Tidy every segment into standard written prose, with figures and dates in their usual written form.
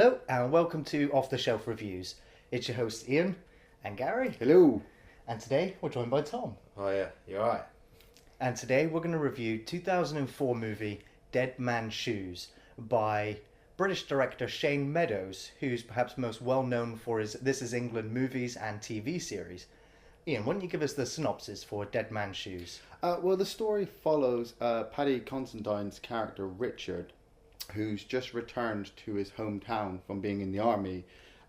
Hello and welcome to Off the Shelf Reviews. It's your hosts Iain and Gary. Hello. And today we're joined by Tom. Oh yeah, you're right. And today we're going to review 2004 movie Dead Man's Shoes by British director Shane Meadows, who's perhaps most well known for his This Is England movies and TV series. Iain, why don't you give us the synopsis for Dead Man's Shoes? Well, the story follows Paddy Considine's character Richard, who's just returned to his hometown from being in the army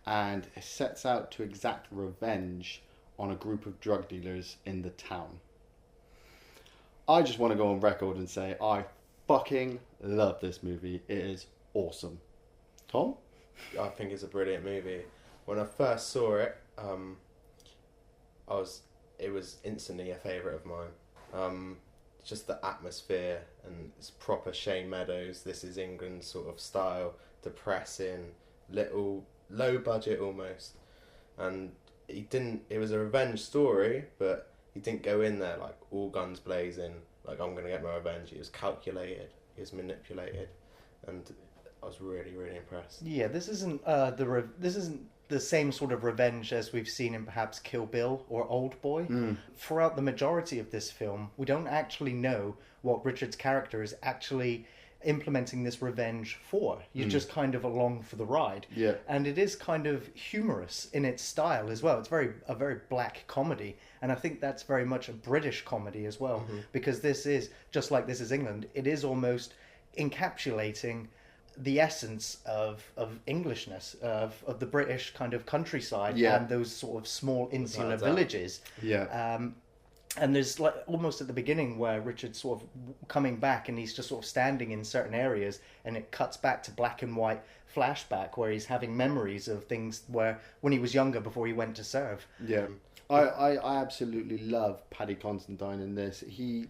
and sets out to exact revenge on a group of drug dealers in the town. I just want to go on record and say I fucking love this movie. It is awesome. Tom? I think it's a brilliant movie. When I first saw it, it was instantly a favourite of mine. Just the atmosphere, and it's proper Shane Meadows, This Is England sort of style, depressing, little low budget almost. And it was a revenge story, but he didn't go in there like all guns blazing, like I'm going to get my revenge. He was calculated, he was manipulated, and I was really, really impressed. Yeah, this isn't the same sort of revenge as we've seen in perhaps Kill Bill or Old Boy. Throughout the majority of this film, we don't actually know what Richard's character is actually implementing this revenge for. You're just kind of along for the ride. Yeah. And it is kind of humorous in its style as well. It's a very black comedy, and I think that's very much a British comedy as well, because this is, just like This Is England, it is almost encapsulating the essence of Englishness, of the British kind of countryside, and those sort of small insular villages. And there's like almost at the beginning where Richard's sort of coming back and he's just sort of standing in certain areas, and it cuts back to black and white flashback where he's having memories of things where when he was younger before he went to serve. Yeah. I absolutely love Paddy Considine in this. He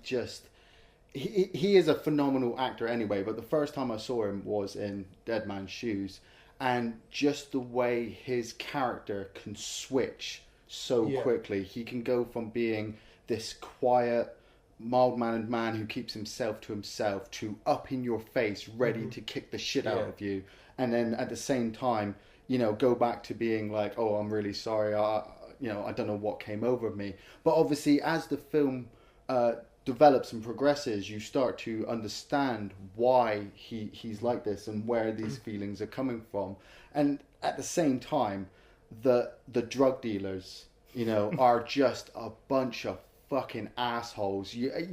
is a phenomenal actor anyway, but the first time I saw him was in Dead Man's Shoes, and just the way his character can switch so quickly. He can go from being this quiet, mild-mannered man who keeps himself to himself to up in your face, ready to kick the shit out of you, and then at the same time, go back to being like, oh, I'm really sorry, I don't know what came over me. But obviously, as the film develops and progresses, you start to understand why he's like this and where these feelings are coming from. And at the same time, the drug dealers, are just a bunch of fucking assholes. I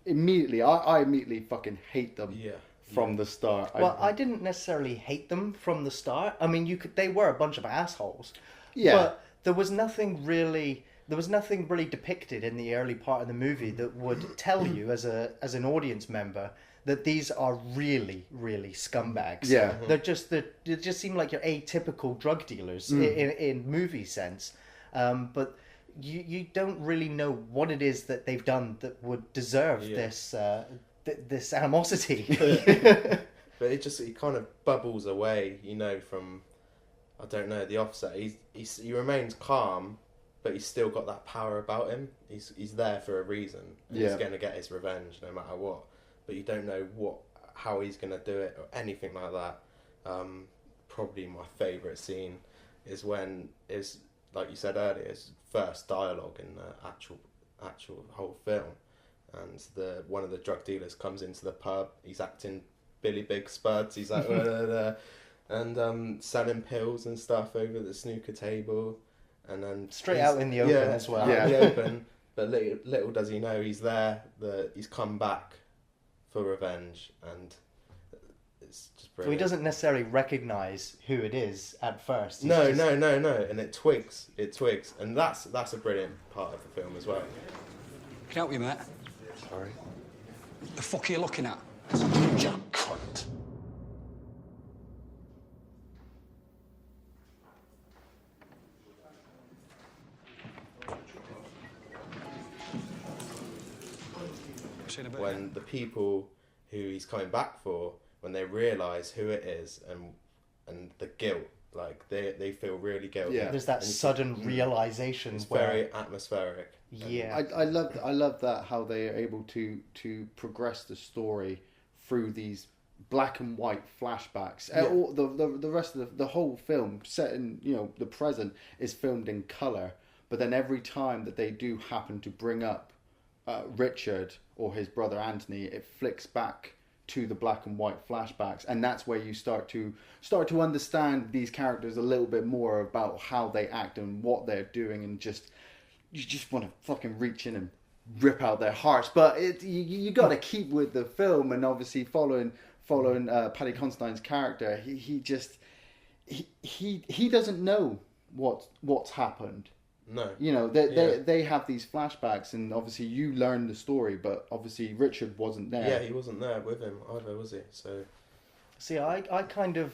immediately fucking hate them from the start. Well, I didn't necessarily hate them from the start. I mean, they were a bunch of assholes. Yeah. But there was nothing really depicted in the early part of the movie that would tell you as an audience member that these are really, really scumbags. Yeah. They just seem like your atypical drug dealers in movie sense. But you don't really know what it is that they've done that would deserve this animosity. But it kind of bubbles away, from, I don't know, the offset. He remains calm, but he's still got that power about him. He's there for a reason. He's going to get his revenge no matter what. But you don't know how he's going to do it or anything like that. Probably my favourite scene is when like you said earlier, his first dialogue in the actual whole film, and one of the drug dealers comes into the pub. He's acting Billy Big Spuds. He's like and selling pills and stuff over the snooker table. And then straight out in the open as well. Out in the open. But little does he know he's there. He's come back for revenge, and it's just brilliant. So he doesn't necessarily recognise who it is at first. No. And it twigs, and that's a brilliant part of the film as well. Can I help you, mate? Sorry. The fuck are you looking at? You cunt. When the people who he's coming back for, when they realise who it is and the guilt, like they feel really guilty. Yeah. There's that sudden realisation. It's very atmospheric. Yeah. I love that how they are able to progress the story through these black and white flashbacks. Yeah. All the rest of the whole film set in, you know, the present is filmed in colour. But then every time that they do happen to bring up Richard or his brother Anthony, it flicks back to the black and white flashbacks, and that's where you start to understand these characters a little bit more about how they act and what they're doing, and you just want to fucking reach in and rip out their hearts. But you got to keep with the film, and obviously following Paddy Considine's character, he doesn't know what's happened. No. You know, they have these flashbacks, and obviously you learn the story, but obviously Richard wasn't there. Yeah, he wasn't there with him either, was he? So, See, I kind of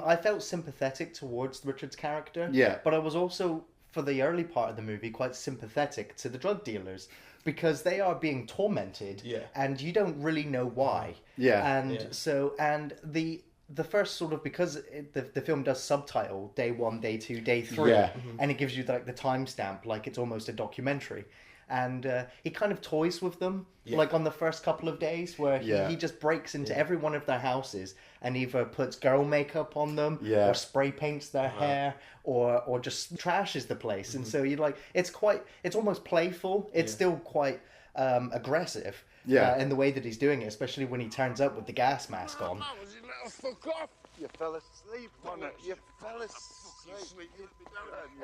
I felt sympathetic towards Richard's character. Yeah. But I was also, for the early part of the movie, quite sympathetic to the drug dealers, because they are being tormented. Yeah. And you don't really know why. Yeah. And Yeah. so, and the first sort of, because the film does subtitle day 1, day 2, day 3, Yeah. and it gives you like the timestamp, like it's almost a documentary. And he kind of toys with them, like on the first couple of days, where he just breaks into every one of their houses and either puts girl makeup on them, or spray paints their hair, or just trashes the place. And so you like, it's almost playful. It's still quite aggressive. In the way that he's doing it, especially when he turns up with the gas mask on. Fuck off! You fell asleep on it. You fell asleep. You fell asleep.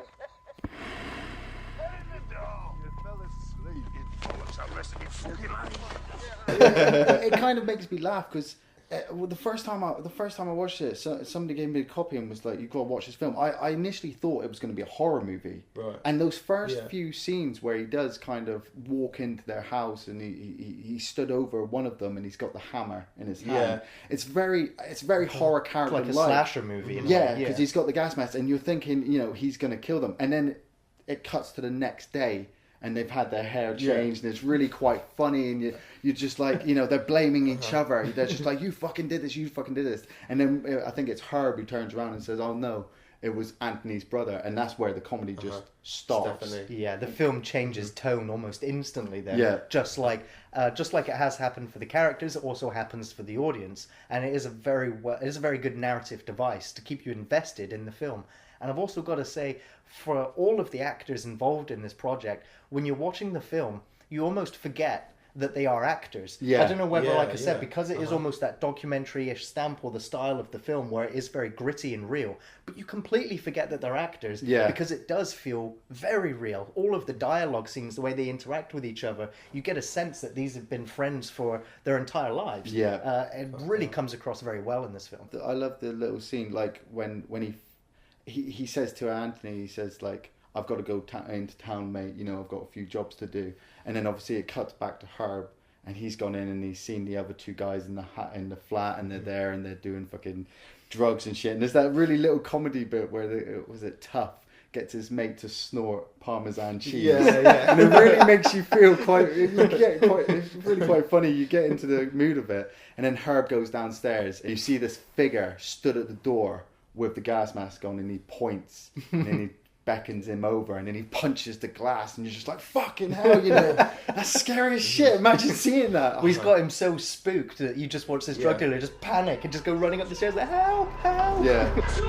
It kind of makes me laugh because the first time I watched it, somebody gave me a copy and was like, "You've got to watch this film." I initially thought it was going to be a horror movie, right? And those first few scenes where he does kind of walk into their house and he stood over one of them and he's got the hammer in his hand. It's very horror character like a slasher movie. Because he's got the gas mask and you're thinking, you know, he's going to kill them, and then it cuts to the next day. And they've had their hair changed, and it's really quite funny. And you're just like, you know, they're blaming each other. They're just like, you fucking did this, you fucking did this. And then I think it's Herb who turns around and says, oh no, it was Anthony's brother. And that's where the comedy just stops. Definitely. Yeah, the film changes tone almost instantly there. Yeah. Just like it has happened for the characters, it also happens for the audience. And it is a very good narrative device to keep you invested in the film. And I've also got to say, for all of the actors involved in this project, when you're watching the film, you almost forget that they are actors. Yeah. I don't know whether, like I said, Yeah. because it is almost that documentary-ish stamp or the style of the film where it is very gritty and real, but you completely forget that they're actors because it does feel very real. All of the dialogue scenes, the way they interact with each other, you get a sense that these have been friends for their entire lives. Yeah. It really comes across very well in this film. I love the little scene, like when he says to Anthony, he says like, I've got to go into town, mate, you know, I've got a few jobs to do. And then obviously it cuts back to Herb, and he's gone in and he's seen the other two guys in the flat, and they're there and they're doing fucking drugs and shit. And there's that really little comedy bit where Tough gets his mate to snort Parmesan cheese. Yeah. And it really makes you feel it's really quite funny. You get into the mood of it. And then Herb goes downstairs and you see this figure stood at the door with the gas mask on, and he points and then he beckons him over, and then he punches the glass, and you're just like, fucking hell, you know, that's scary as shit. Imagine seeing that. Well, he's got him so spooked that you just watch this drug dealer just panic and just go running up the stairs like, help, help. Yeah. There's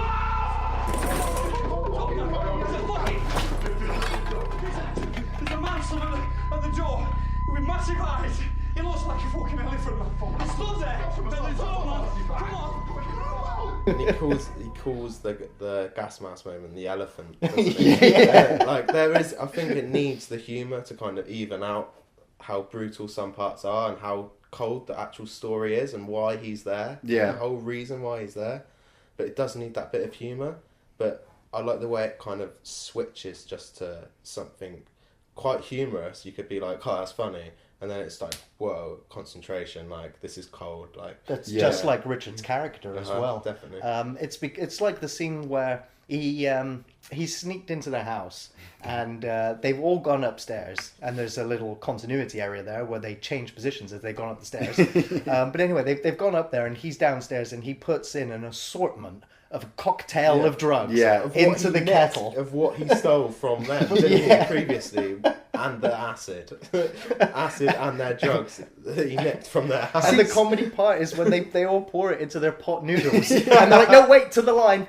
a man stood at the door with massive eyes. He looks like a fucking elephant. He stood there at the door, man. Come on. And he calls the gas mask moment the elephant. Doesn't he? Like there is, I think it needs the humour to kind of even out how brutal some parts are and how cold the actual story is and why he's there. Yeah. The whole reason why he's there. But it does need that bit of humour. But I like the way it kind of switches just to something quite humorous. You could be like, oh, that's funny. And then it's like, whoa, concentration, like, this is cold. Like That's just like Richard's character as well. Definitely. It's like the scene where he sneaked into their house and they've all gone upstairs, and there's a little continuity area there where they change positions as they've gone up the stairs. But anyway, they've gone up there and he's downstairs and he puts in an assortment of a cocktail of drugs into the kettle. Of what he stole from them, didn't he, previously? and the acid and their drugs that he nicked from their house. And the comedy part is when they all pour it into their pot noodles, and they're like, "No, wait, to the line."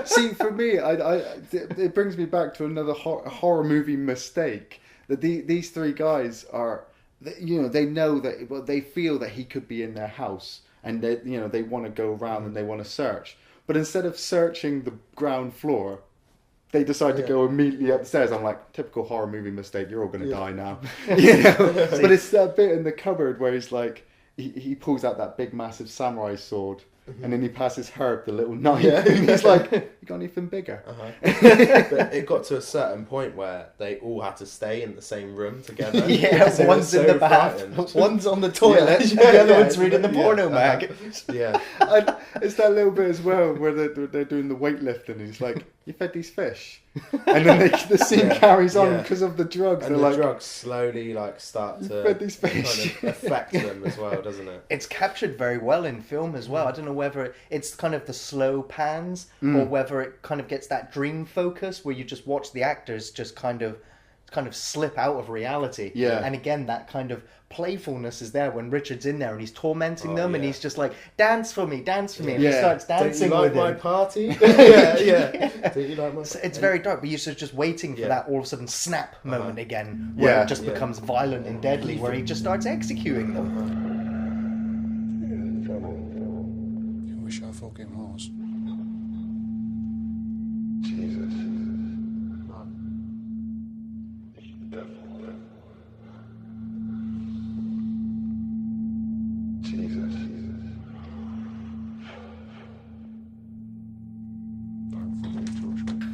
See, for me, it brings me back to another horror movie mistake. That these three guys are, they know that, well, they feel that he could be in their house, and they want to go around and they want to search. But instead of searching the ground floor, they decide to go immediately upstairs. I'm like, typical horror movie mistake. You're all going to die now, But it's that bit in the cupboard where he's like, he pulls out that big, massive samurai sword. And then he passes Herb the little knife, and he's like, "You got anything bigger?" But it got to a certain point where they all had to stay in the same room together. One's in the bath, one's on the toilet, and the other one's reading the porno mag. Yeah, and it's that little bit as well where they're doing the weightlifting. And he's like, "You fed these fish," and then the scene carries on because of the drugs. And the drugs slowly start to fed these fish. kind of affect them as well, doesn't it? It's captured very well in film as well. I don't know whether it's kind of the slow pans or whether it kind of gets that dream focus where you just watch the actors just kind of slip out of reality. Yeah. And again, that kind of playfulness is there when Richard's in there and he's tormenting them and he's just like, "Dance for me, dance for me," and he starts dancing with him. Don't you like my party? yeah. Don't you like my? So it's very dark, but you're just waiting for that all of a sudden snap moment again, where it just becomes violent and deadly, where he just starts executing them. You wish I fucking was. Jesus. Devil. Jesus.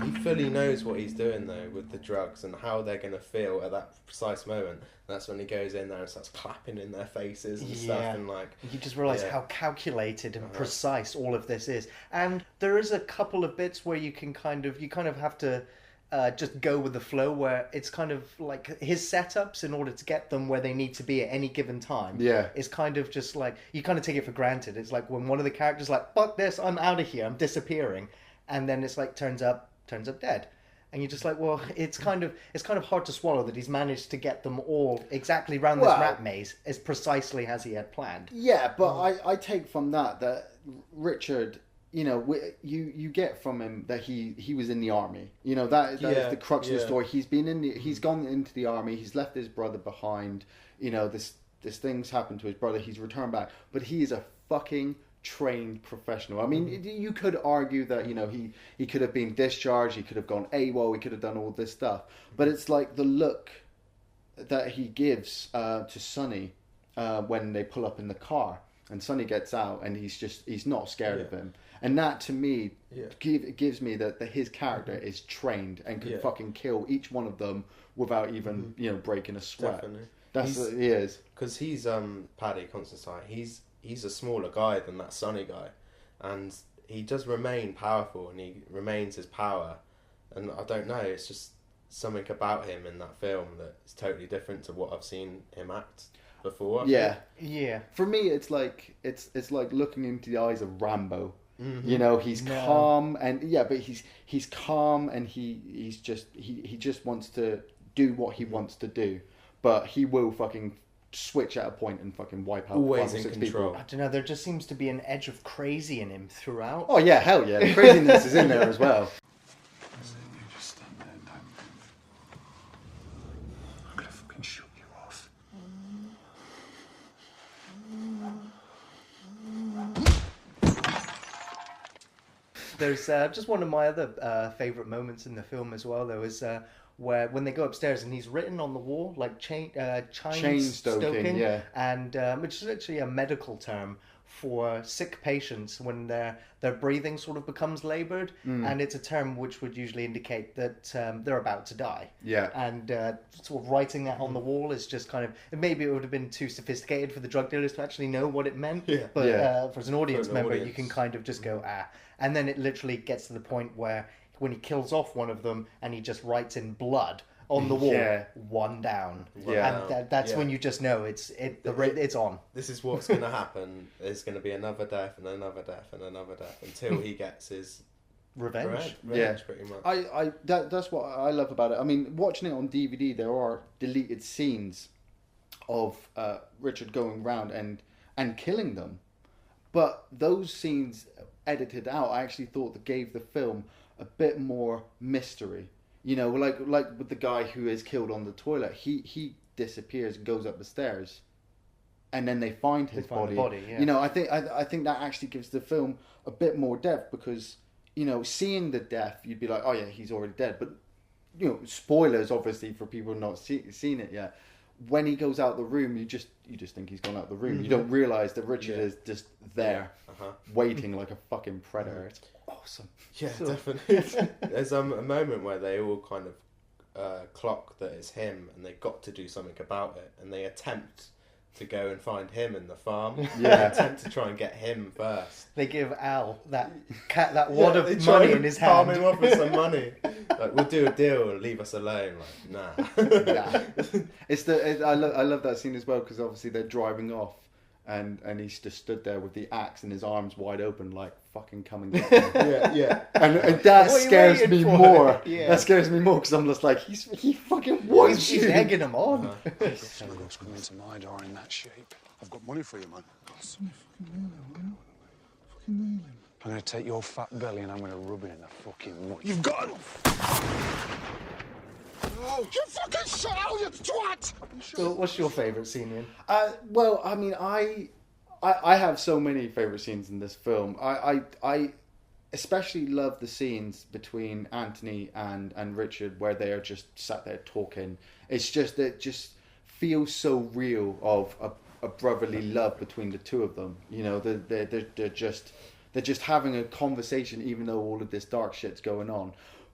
He fully knows what he's doing though with the drugs and how they're going to feel at that precise moment. And that's when he goes in there and starts clapping in their faces and stuff, and you just realise how calculated and precise all of this is. And there is a couple of bits where you kind of have to just go with the flow, where it's kind of like his setups in order to get them where they need to be at any given time. Yeah. It's kind of just like, you kind of take it for granted. It's like when one of the characters like, "Fuck this, I'm out of here, I'm disappearing," and then it's like turns up dead. And you're just like, well, it's kind of hard to swallow that he's managed to get them all exactly round this rat maze as precisely as he had planned. Yeah, but I take from that Richard, you get from him that he was in the army. That is the crux of the story. He's gone into the army. He's left his brother behind. This thing's happened to his brother. He's returned back, but he is a fucking trained professional. I mean, you could argue that he could have been discharged, he could have gone AWOL, he could have done all this stuff, but it's like the look that he gives to Sonny when they pull up in the car and Sonny gets out and he's not scared of him, and that to me gives me that his character is trained and can fucking kill each one of them without even breaking a sweat. Definitely. That's what he is, because he's Paddy Considine. He's a smaller guy than that Sonny guy, and he does remain powerful, and he remains his power. And I don't know, it's just something about him in that film that is totally different to what I've seen him act before. Yeah. Yeah. For me, it's like looking into the eyes of Rambo. He's calm and but he's calm and he just wants to do what he wants to do, but he will fucking switch at a point and fucking wipe out always 5 or in 6 control. people. I don't know, there just seems to be an edge of crazy in him throughout. Oh yeah, hell yeah, the craziness is in there as well. You just stand there and don't move. I'm gonna fucking shoot you off. There's just one of my other favourite moments in the film as well, though, is where when they go upstairs and he's written on the wall like chain stoking, yeah, and which is actually a medical term for sick patients when their breathing sort of becomes laboured, and it's a term which would usually indicate that they're about to die. Yeah. And sort of writing that on the wall is just kind of, maybe it would have been too sophisticated for the drug dealers to actually know what it meant. Yeah. But for as an audience member, you audience. can kind of just go, ah. And then it literally gets to the point where when he kills off one of them and he just writes in blood on the wall, one down. Yeah. And that's when you just know it's on. This is what's going to happen. There's going to be another death and another death and another death until he gets his revenge. Revenge, pretty much. That's what I love about it. I mean, watching it on DVD, there are deleted scenes of Richard going round and killing them, but those scenes edited out, I actually thought that gave the film a bit more mystery. You know, like with the guy who is killed on the toilet, he disappears and goes up the stairs, and then they find his body. Yeah. You know, I think that actually gives the film a bit more depth, because, you know, seeing the death, you'd be like, oh yeah, he's already dead. But, you know, spoilers obviously for people who've not seen it yet. When he goes out the room, you just think he's gone out the room. Mm-hmm. You don't realise that Richard is just there, waiting like a fucking predator. It's awesome. Yeah, definitely. There's a moment where they all kind of clock that it's him, and they've got to do something about it, and they attempt to go and find him in the farm. Yeah. They attempt to try and get him first. They give Al that wad they of try money and in his palm hand. him off with some money. Like, we'll do a deal and leave us alone. Like, nah. I love that scene as well, because obviously they're driving off, and he's just stood there with the axe and his arms wide open, like, fucking come and get me. yeah. And that What are you scares waiting me for? more. Yeah. That scares me more, because I'm just like, he fucking wants He's you. egging him on. Someone's come into my door in that shape. I've got money for you, man. Somebody fucking nail him, will you? Fucking nail him. I'm going to take your fat belly and I'm going to rub it in the fucking mud. You've got him! Oh, you fucking shut out, you twat! So what's your favourite scene, Ian? Well, I mean, I have so many favourite scenes in this film. I especially love the scenes between Anthony and Richard, where they are just sat there talking. It's just that just feels so real of a brotherly love between the two of them. You know, they're just having a conversation, even though all of this dark shit's going on.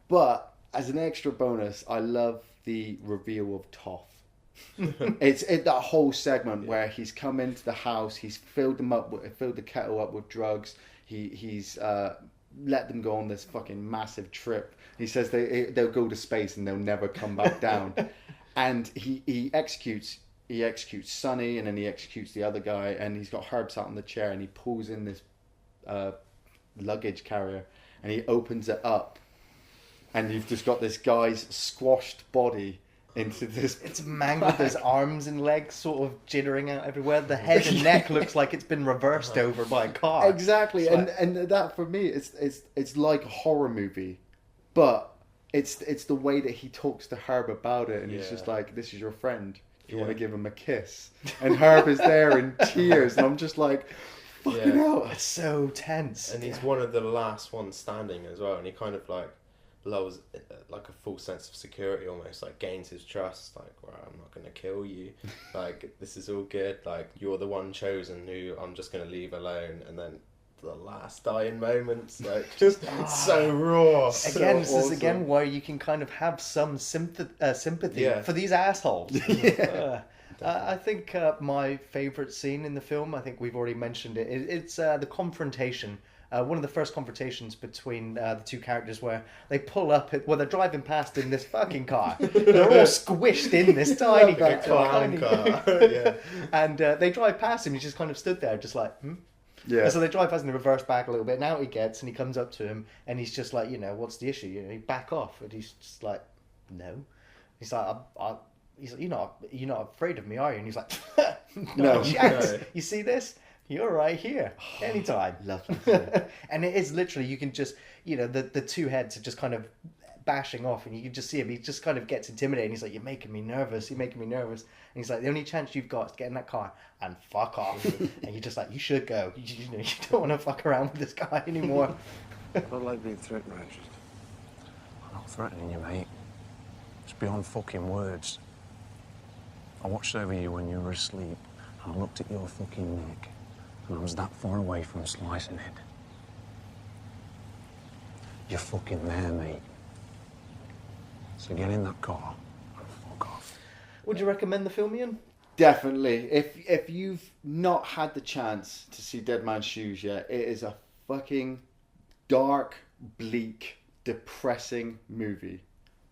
But as an extra bonus, I love the reveal of Toth. It's that whole segment where he's come into the house, he's filled the kettle up with drugs. He's let them go on this fucking massive trip. He says they'll go to space and they'll never come back down. And he executes Sonny, and then he executes the other guy, and he's got Herb sat on the chair, and he pulls in this luggage carrier, and he opens it up, and you've just got this guy's squashed body into this. It's mangled. There's arms and legs sort of jittering out everywhere. The head and neck looks like it's been reversed over by a car. Exactly, and that for me, it's like a horror movie, but it's the way that he talks to Herb about it, and he's just like, "This is your friend. If you want to give him a kiss," and Herb is there in tears, and I'm just like, "Fucking hell!" It's so tense. And he's one of the last ones standing as well, and he kind of like lulls like a full sense of security, almost like gains his trust. Like, well, I'm not going to kill you. Like, this is all good. Like, you're the one chosen who I'm just going to leave alone. And then the last dying moments, like, just so raw. Again, so this is again where you can kind of have some sympathy for these assholes. I think my favourite scene in the film, I think we've already mentioned it, it's the confrontation. One of the first confrontations between the two characters, where they pull up, they're driving past in this fucking car. They're all squished in this tiny car. Yeah. And they drive past him, he's just kind of stood there, just like, Yeah. And so they drive past and they reverse back a little bit. Now he comes up to him, and he's just like, what's the issue? You back off. And he's just like, no. He's like, he's like, you're not afraid of me, are you? And he's like, no chance. No. You see this? You're right here, anytime. Lovely. And it is literally, you can just, the two heads are just kind of bashing off, and you can just see him. He just kind of gets intimidated. He's like, you're making me nervous. And he's like, the only chance you've got is to get in that car and fuck off. And you're just like, you should go. You don't want to fuck around with this guy anymore. I don't like being threatened, Richard. I'm not threatening you, mate. It's beyond fucking words. I watched over you when you were asleep, and I looked at your fucking neck, and I was that far away from slicing it. You're fucking there, mate. So get in that car and fuck off. Would you recommend the film, Iain? Definitely. If you've not had the chance to see Dead Man's Shoes yet, it is a fucking dark, bleak, depressing movie.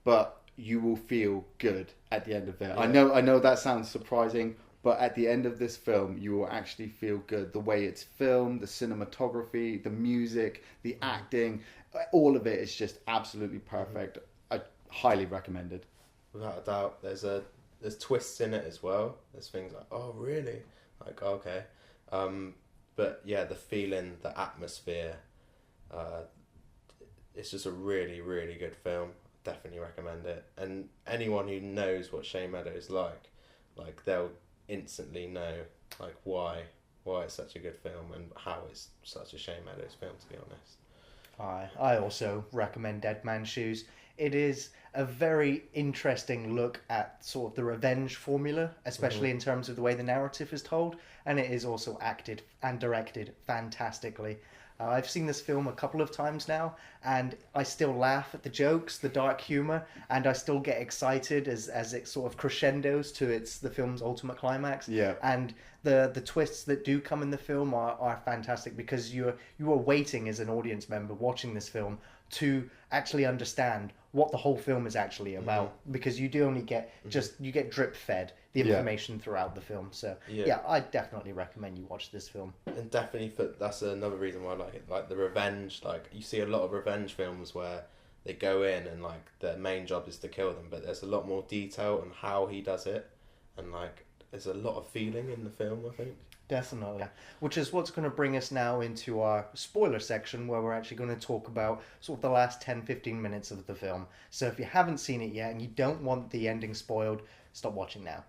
But you will feel good at the end of it. Yeah. I know that sounds surprising, But at the end of this film, you will actually feel good. The way it's filmed, the cinematography, the music, the acting, all of it is just absolutely perfect. I highly recommend it. Without a doubt, there's twists in it as well. There's things like, oh really? Like, okay. But yeah, the feeling, the atmosphere, it's just a really, really good film. Definitely recommend it. And anyone who knows what Shane Meadows is like they'll instantly know like why it's such a good film and how it's such a Shane Meadows film, to be honest. I also recommend Dead Man's Shoes. It is a very interesting look at sort of the revenge formula, especially in terms of the way the narrative is told, and it is also acted and directed fantastically. I've seen this film a couple of times now, and I still laugh at the jokes, the dark humor, and I still get excited as it sort of crescendos to the film's ultimate climax. Yeah. And the twists that do come in the film are fantastic, because you are waiting as an audience member watching this film to actually understand what the whole film is actually about, because you do only get you get drip fed the information throughout the film. So yeah, I definitely recommend you watch this film. And definitely that's another reason why I like it. Like the revenge, like you see a lot of revenge films where they go in and like their main job is to kill them, but there's a lot more detail on how he does it, and like there's a lot of feeling in the film, I think. Definitely. Which is what's going to bring us now into our spoiler section, where we're actually going to talk about sort of the last 10-15 minutes of the film. So if you haven't seen it yet and you don't want the ending spoiled, stop watching now.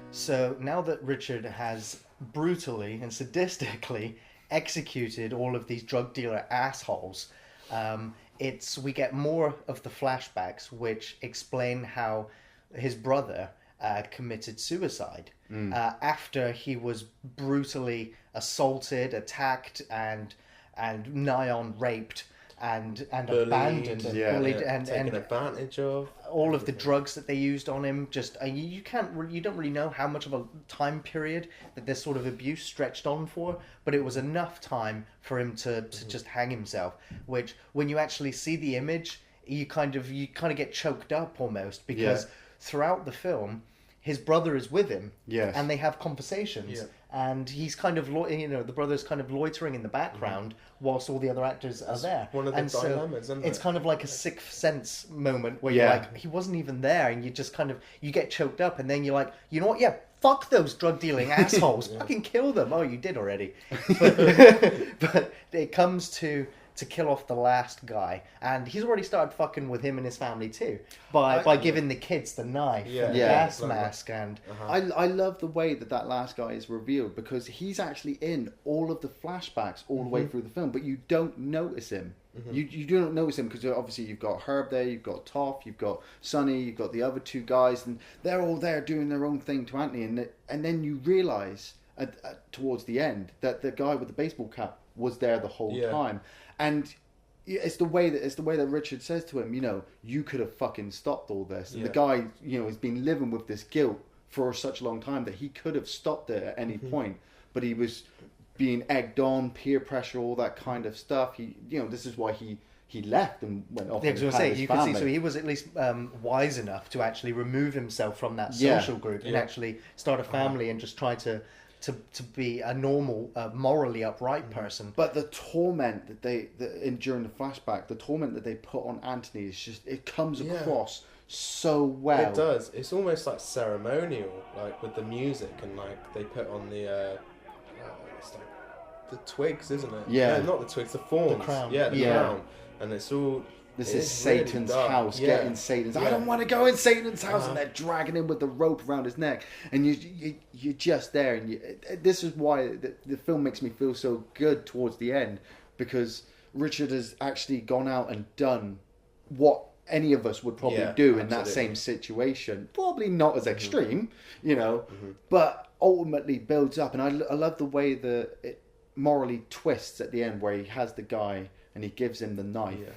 So now that Richard has brutally and sadistically executed all of these drug dealer assholes, we get more of the flashbacks which explain how his brother committed suicide after he was brutally assaulted, attacked, and nigh on raped and bullied, abandoned and bullied and taken advantage of. All of the drugs that they used on him. Just you don't really know how much of a time period that this sort of abuse stretched on for, but it was enough time for him to just hang himself. Which, when you actually see the image, you kind of get choked up almost, because throughout the film, his brother is with him, and they have conversations, and he's kind of the brother's kind of loitering in the background whilst all the other actors are there. One of the dilemmas, isn't it? It's kind of like a Sixth Sense moment where you're like, he wasn't even there, and you just kind of you get choked up, and then you're like, you know what? Yeah, fuck those drug dealing assholes, fucking kill them. Oh, you did already, but it comes to kill off the last guy, and he's already started fucking with him and his family too by giving the kids the knife and the gas mask. And I love the way that last guy is revealed, because he's actually in all of the flashbacks all the way through the film, but you don't notice him. You do not notice him, because obviously you've got Herb there, you've got Toph, you've got Sonny, you've got the other two guys, and they're all there doing their own thing to Anthony, and then you realise towards the end that the guy with the baseball cap was there the whole time. And it's the way that Richard says to him, you could have fucking stopped all this. And the guy, has been living with this guilt for such a long time that he could have stopped it at any point, but he was being egged on, peer pressure, all that kind of stuff. This is why he left and went off. Yeah, because you can see, so he was at least wise enough to actually remove himself from that social group and actually start a family and just try to be a normal, morally upright person. But the torment that during the flashback, the torment that they put on Anthony is just, it comes across so well. It does. It's almost like ceremonial, like with the music, and like they put on the it's like the twigs, isn't it? Yeah. No, not the twigs, the thorns. The crown. Yeah, the crown. And it's all... This is Satan's house, getting Satan's... I don't want to go in Satan's house, and they're dragging him with the rope around his neck. And you're just there. And this is why the film makes me feel so good towards the end, because Richard has actually gone out and done what any of us would probably do in that same situation. Probably not as extreme, but ultimately builds up. And I love the way that it morally twists at the end, where he has the guy and he gives him the knife. Yeah.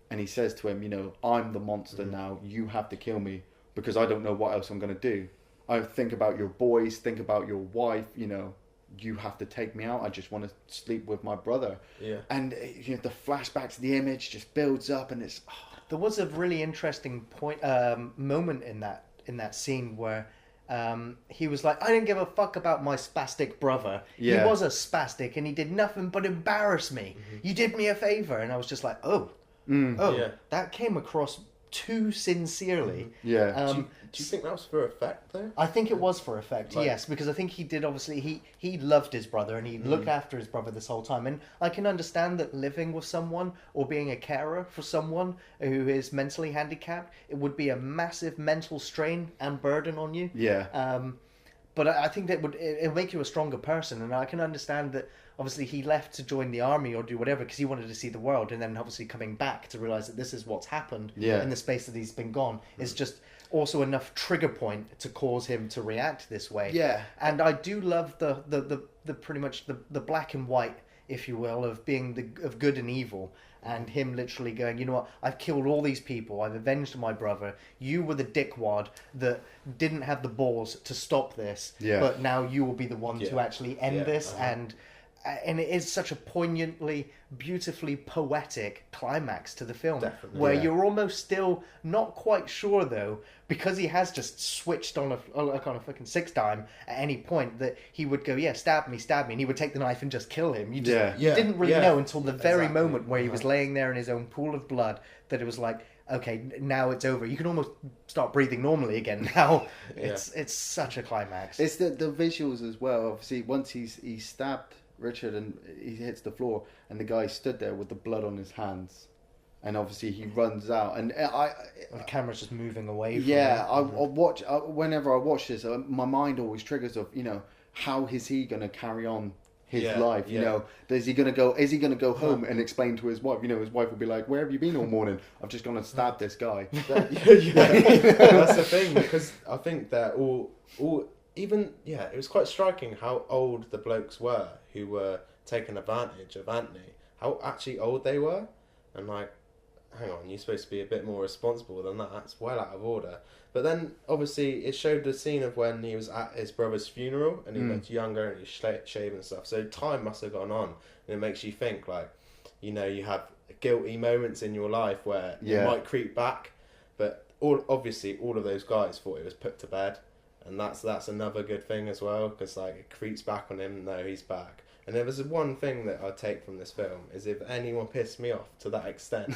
And he says to him, I'm the monster now. You have to kill me, because I don't know what else I'm going to do. I think about your boys, think about your wife, you have to take me out. I just want to sleep with my brother. Yeah. And the flashbacks, the image just builds up, and it's There was a really interesting moment in that scene where he was like, I didn't give a fuck about my spastic brother. Yeah. He was a spastic and he did nothing but embarrass me. You did me a favor. And I was just like, Yeah. that came across too sincerely. Yeah. Do you think that was for effect though? I think it was for effect, Like- yes, because I think he did, obviously, he loved his brother and he looked after his brother this whole time. And I can understand that living with someone or being a carer for someone who is mentally handicapped, it would be a massive mental strain and burden on you. Yeah. But I think that it'll make you a stronger person. And I can understand that, obviously, he left to join the army or do whatever because he wanted to see the world. And then, obviously, coming back to realise that this is what's happened in the space that he's been gone is just also enough trigger point to cause him to react this way. Yeah. And I do love the pretty much the black and white, if you will, of being of good and evil. And him literally going, you know what, I've killed all these people, I've avenged my brother, you were the dickwad that didn't have the balls to stop this, but now you will be the one to actually end this. And it is such a poignantly, beautifully poetic climax to the film. Definitely, where you're almost still not quite sure, though, because he has just switched on a fucking 6-dime at any point, that he would go, stab me, and he would take the knife and just kill him. You didn't really know until the very moment where he was laying there in his own pool of blood that it was like, okay, now it's over. You can almost start breathing normally again now. It's such a climax. It's the visuals as well. Obviously, once he's stabbed Richard and he hits the floor and the guy stood there with the blood on his hands, and obviously he runs out and the camera's just moving away from I watch whenever I watch this, my mind always triggers of, you know, how is he going to carry on his life, you know, is he going to go home and explain to his wife, you know, his wife will be like, where have you been all morning? I've just gone and stabbed this guy. That's the thing, because I think they're all even, it was quite striking how old the blokes were who were taking advantage of Anthony, how actually old they were. And like, hang on, you're supposed to be a bit more responsible than that. That's well out of order. But then, obviously, it showed the scene of when he was at his brother's funeral and he looked younger and he's shaving and stuff. So time must have gone on. And it makes you think, like, you know, you have guilty moments in your life where you might creep back. But obviously, all of those guys thought it was put to bed. And that's another good thing as well, because like it creeps back on him. No, he's back. And there was one thing that I take from this film is if anyone pissed me off to that extent,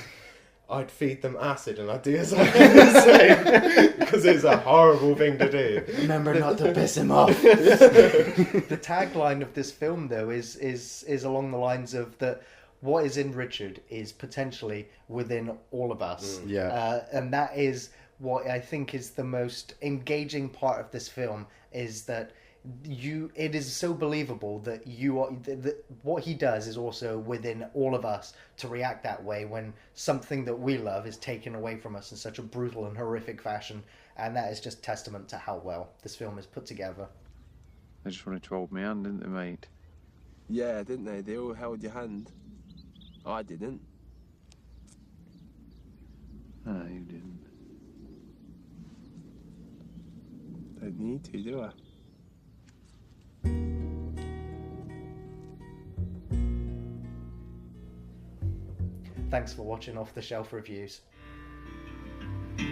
I'd feed them acid and I'd do exactly the same, because it's a horrible thing to do. Remember not to piss him off. The tagline of this film, though, is along the lines of that. What is in Richard is potentially within all of us. And that is what I think is the most engaging part of this film, is that it is so believable that what he does is also within all of us to react that way when something that we love is taken away from us in such a brutal and horrific fashion. And that is just testament to how well this film is put together. They just wanted to hold my hand, didn't they, mate? Yeah, didn't they? They all held your hand. I didn't. No, you didn't. Don't need to, do I? Thanks for watching Off the Shelf Reviews. Can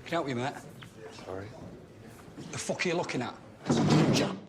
I help you, mate? Sorry. The fuck are you looking at? Jump.